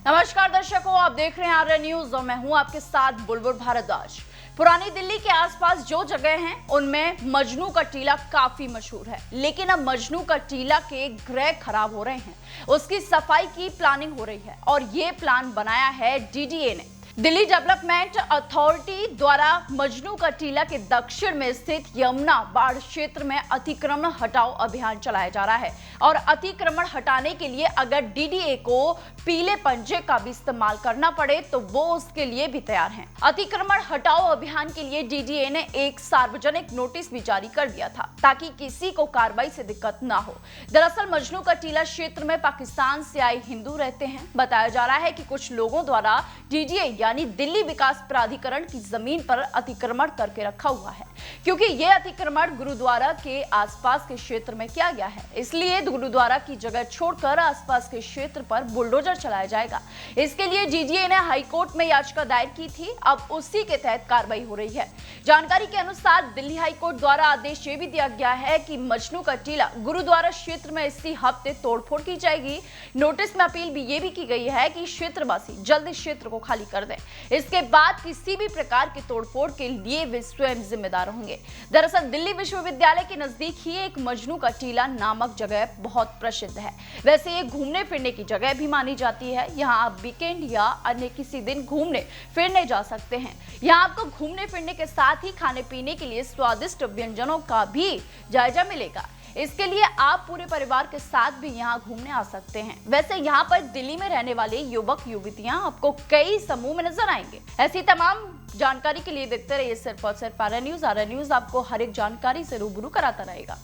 नमस्कार दर्शकों, आप देख रहे हैं आर्य न्यूज और मैं हूं आपके साथ बुलबुल भारद्वाज। पुरानी दिल्ली के आसपास जो जगह हैं उनमें मजनू का टीला काफी मशहूर है, लेकिन अब मजनू का टीला के ग्रह खराब हो रहे हैं। उसकी सफाई की प्लानिंग हो रही है और ये प्लान बनाया है डीडीए ने। दिल्ली डेवलपमेंट अथॉरिटी द्वारा मजनू का टीला के दक्षिण में स्थित यमुना बाढ़ क्षेत्र में अतिक्रमण हटाओ अभियान चलाया जा रहा है और अतिक्रमण हटाने के लिए अगर डीडीए को पीले पंजे का भी इस्तेमाल करना पड़े तो वो उसके लिए भी तैयार हैं। अतिक्रमण हटाओ अभियान के लिए डीडीए ने एक सार्वजनिक नोटिस भी जारी कर दिया था ताकि किसी को कार्रवाई से दिक्कत ना हो। दरअसल मजनू का टीला क्षेत्र में पाकिस्तान से आए हिंदू रहते हैं। बताया जा रहा है कि कुछ लोगों द्वारा डीडीए यानी दिल्ली विकास प्राधिकरण की जमीन पर अतिक्रमण करके रखा हुआ है, क्योंकि यह अतिक्रमण गुरुद्वारा के आसपास के क्षेत्र में किया गया है। इसलिए गुरुद्वारा की जगह छोड़कर आसपास के क्षेत्र पर बुलडोजर चलाया जाएगा। इसके लिए डीडीए ने हाईकोर्ट में याचिका दायर की थी। अब उसी के तहत कार्रवाई हो रही है। जानकारी के अनुसार दिल्ली हाईकोर्ट द्वारा आदेश ये भी दिया गया है कि मजनू का टीला गुरुद्वारा क्षेत्र में इसी हफ्ते तोड़फोड़ की जाएगी। नोटिस में अपील भी ये भी की गई है कि क्षेत्रवासी जल्द इस क्षेत्र को खाली कर दें। इसके बाद किसी भी प्रकार के तोड़फोड़ के लिए वे स्वयं जिम्मेदार होंगे। दरअसल दिल्ली विश्वविद्यालय के नजदीक ही एक मजनू का टीला नामक जगह बहुत प्रसिद्ध है। वैसे ये घूमने फिरने की जगह भी मानी जाती है। यहाँ आप वीकेंड या अन्य किसी दिन घूमने फिरने जा सकते हैं। यहाँ आपको घूमने फिरने के साथ ही खाने पीने के लिए स्वादिष्ट व्यंजनों का भी जायजा मिलेगा। इसके लिए आप पूरे परिवार के साथ भी यहाँ घूमने आ सकते हैं। वैसे यहाँ पर दिल्ली में रहने वाले युवक युवतियाँ आपको कई समूह में नजर आएंगे। ऐसी तमाम जानकारी के लिए देखते रहिए सिर्फ और सिर्फ आर्य न्यूज। आर्य न्यूज आपको हर एक जानकारी से रूबरू कराता रहेगा।